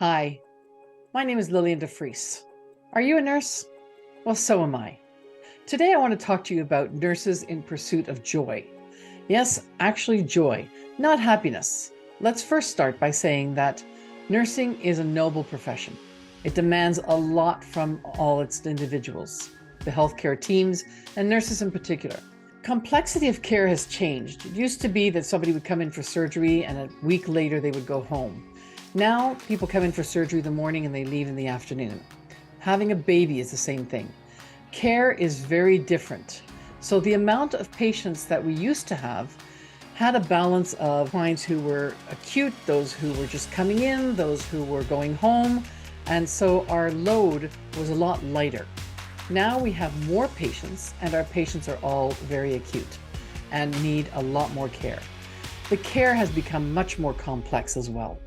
Hi, my name is Liliane Defies. Are you a nurse? Well, so am I. Today I want to talk to you about nurses in pursuit of joy. Yes, actually joy, not happiness. Let's first start by saying that nursing is a noble profession. It demands a lot from all its individuals, the healthcare teams, and nurses in particular. Complexity of care has changed. It used to be that somebody would come in for surgery and a week later they would go home. Now people come in for surgery in the morning and they leave in the afternoon. Having a baby is the same thing. Care is very different. So the amount of patients that we used to have had a balance of clients who were acute, those who were just coming in, those who were going home. And so our load was a lot lighter. Now we have more patients, and our patients are all very acute and need a lot more care. The care has become much more complex as well.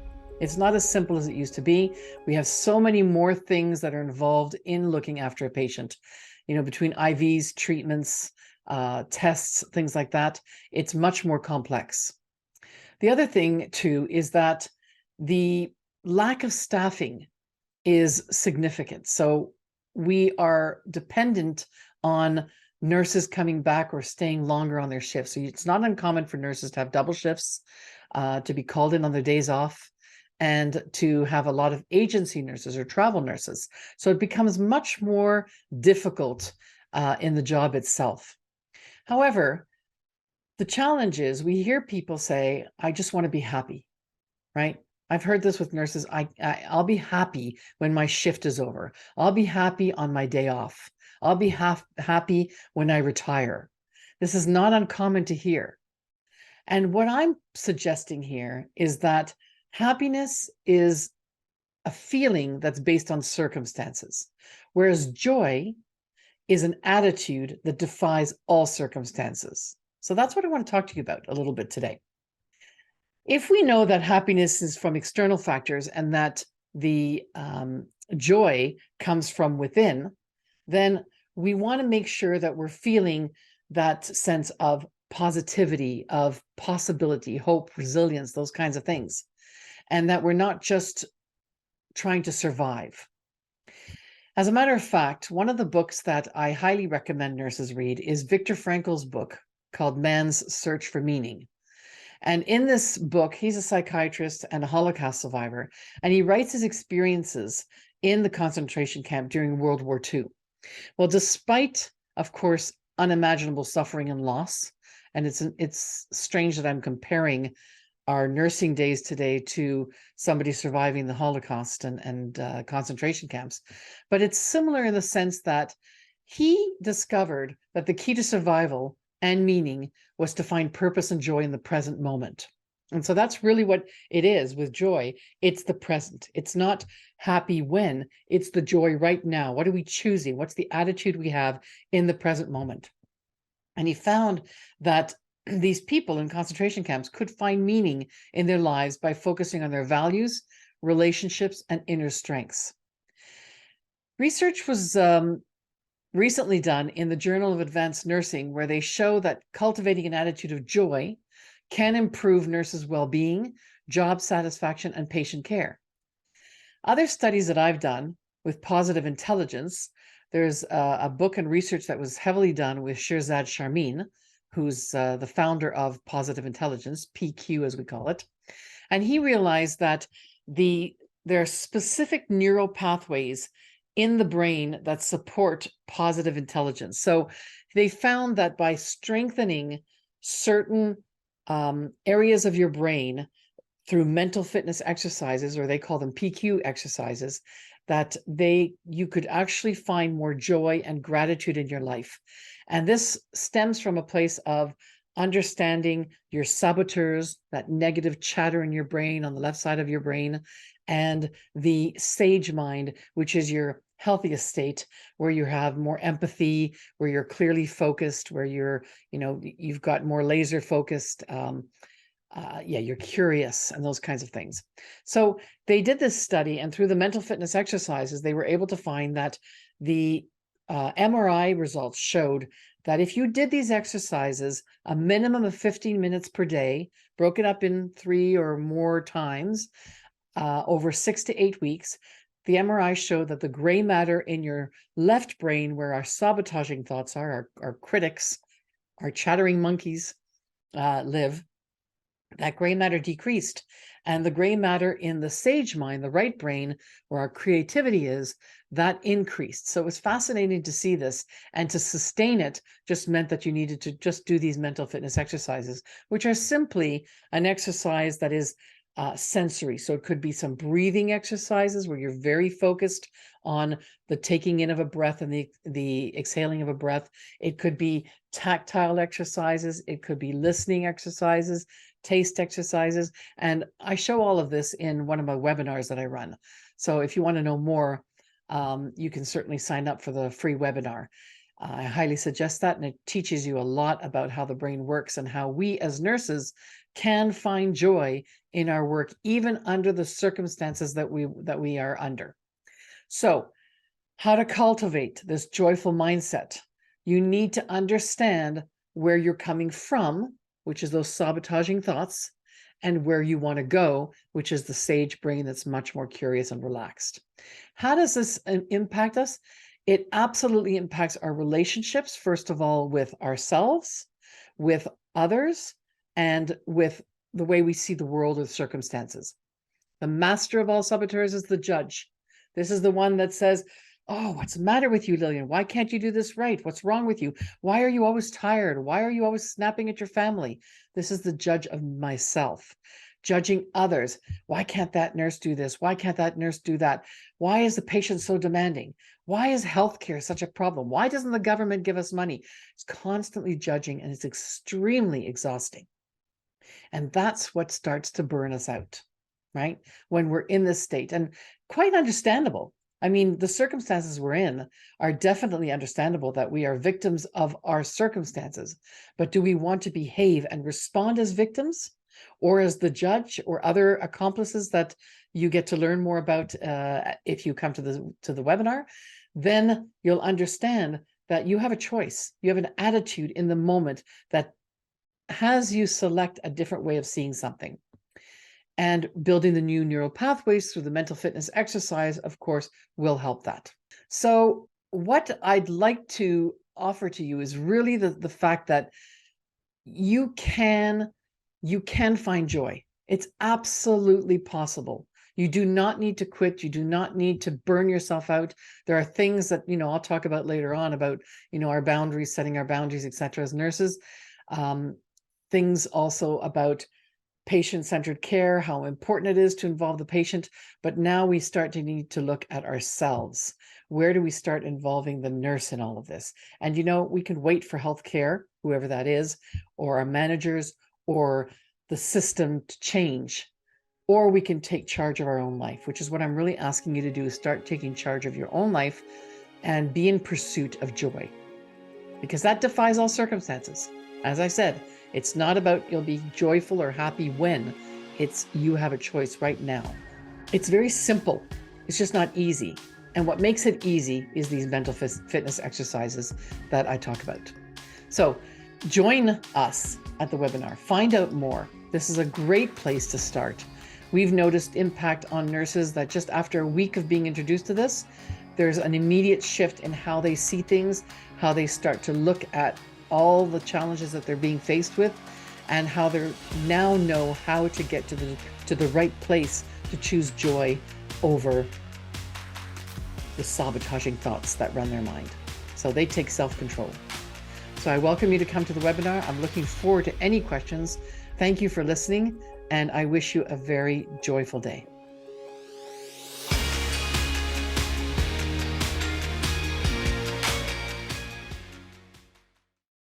It's not as simple as it used to be. We have so many more things that are involved in looking after a patient, between IVs, treatments, tests, things like that. It's much more complex. The other thing too is that the lack of staffing is significant. So we are dependent on nurses coming back or staying longer on their shifts. So it's not uncommon for nurses to have double shifts, to be called in on their days off, and to have a lot of agency nurses or travel nurses. So it becomes much more difficult in the job itself. However, the challenge is we hear people say, I just want to be happy, right? I've heard this with nurses. I'll be happy when my shift is over. I'll be happy on my day off. I'll be happy when I retire. This is not uncommon to hear. And what I'm suggesting here is that happiness is a feeling that's based on circumstances, whereas joy is an attitude that defies all circumstances. So that's what I want to talk to you about a little bit today. If we know that happiness is from external factors and that the joy comes from within, then we want to make sure that we're feeling that sense of positivity, of possibility, hope, resilience, those kinds of things, and that we're not just trying to survive. As a matter of fact, one of the books that I highly recommend nurses read is Viktor Frankl's book called Man's Search for Meaning. And in this book, he's a psychiatrist and a Holocaust survivor, and he writes his experiences in the concentration camp during World War II. Well, despite, of course, unimaginable suffering and loss, and it's strange that I'm comparing our nursing days today to somebody surviving the Holocaust and concentration camps, but it's similar in the sense that he discovered that the key to survival and meaning was to find purpose and joy in the present moment. And so that's really what it is with joy. It's the present. It's not happy when, it's the joy right now. What are we choosing? What's the attitude we have in the present moment? And he found that these people in concentration camps could find meaning in their lives by focusing on their values, relationships, and inner strengths. Research was recently done in the Journal of Advanced Nursing, where they show that cultivating an attitude of joy can improve nurses' well-being, job satisfaction, and patient care. Other studies that I've done with positive intelligence, there's a book and research that was heavily done with Shirzad Sharmin, who's the founder of Positive Intelligence, PQ as we call it. And he realized that there are specific neural pathways in the brain that support positive intelligence. So they found that by strengthening certain areas of your brain through mental fitness exercises, or they call them PQ exercises, that you could actually find more joy and gratitude in your life. And this stems from a place of understanding your saboteurs, that negative chatter in your brain on the left side of your brain, and the sage mind, which is your healthiest state, where you have more empathy, where you're clearly focused, where you've got more laser focused, you're curious and those kinds of things. So they did this study, and through the mental fitness exercises, they were able to find that the MRI results showed that if you did these exercises a minimum of 15 minutes per day, broken up in 3 or more times, over 6 to 8 weeks, the MRI showed that the gray matter in your left brain, where our sabotaging thoughts are, our critics, our chattering monkeys live, that gray matter decreased. And the gray matter in the sage mind, the right brain, where our creativity is, that increased. So it was fascinating to see this, and to sustain it just meant that you needed to just do these mental fitness exercises, which are simply an exercise that is sensory. So it could be some breathing exercises where you're very focused on the taking in of a breath and the exhaling of a breath. It could be tactile exercises. It could be listening exercises, taste exercises. And I show all of this in one of my webinars that I run. So if you want to know more, you can certainly sign up for the free webinar. I highly suggest that, and it teaches you a lot about how the brain works and how we as nurses can find joy in our work, even under the circumstances that we are under. So, how to cultivate this joyful mindset? You need to understand where you're coming from, which is those sabotaging thoughts, and where you want to go, which is the sage brain that's much more curious and relaxed. How does this impact us? It absolutely impacts our relationships, first of all, with ourselves, with others, and with the way we see the world or circumstances. The master of all saboteurs is the judge. This is the one that says, oh, what's the matter with you, Liliane? Why can't you do this right? What's wrong with you? Why are you always tired? Why are you always snapping at your family? This is the judge of myself. Judging others. Why can't that nurse do this? Why can't that nurse do that? Why is the patient so demanding? Why is healthcare such a problem? Why doesn't the government give us money? It's constantly judging, and it's extremely exhausting. And that's what starts to burn us out, right? When we're in this state, and quite understandable. I mean, the circumstances we're in are definitely understandable, that we are victims of our circumstances. But do we want to behave and respond as victims, or as the judge, or other accomplices that you get to learn more about if you come to the webinar? Then you'll understand that you have a choice. You have an attitude in the moment that has you select a different way of seeing something. And building the new neural pathways through the mental fitness exercise, of course, will help that. So what I'd like to offer to you is really the fact that you can find joy. It's absolutely possible. You do not need to quit. You do not need to burn yourself out. There are things that, I'll talk about later on about, our boundaries, setting our boundaries, etc. as nurses. Things also about patient-centered care, how important it is to involve the patient. But now we start to need to look at ourselves. Where do we start involving the nurse in all of this? And, we can wait for healthcare, whoever that is, or our managers, or the system to change. Or we can take charge of our own life, which is what I'm really asking you to do, is start taking charge of your own life and be in pursuit of joy. Because that defies all circumstances. As I said, it's not about you'll be joyful or happy when. It's you have a choice right now. It's very simple. It's just not easy. And what makes it easy is these mental fitness exercises that I talk about. So join us at the webinar. Find out more. This is a great place to start. We've noticed impact on nurses that just after a week of being introduced to this, there's an immediate shift in how they see things, how they start to look at all the challenges that they're being faced with, and how they now know how to get to the right place to choose joy over the sabotaging thoughts that run their mind. So they take self-control. So I welcome you to come to the webinar. I'm looking forward to any questions. Thank you for listening, and I wish you a very joyful day.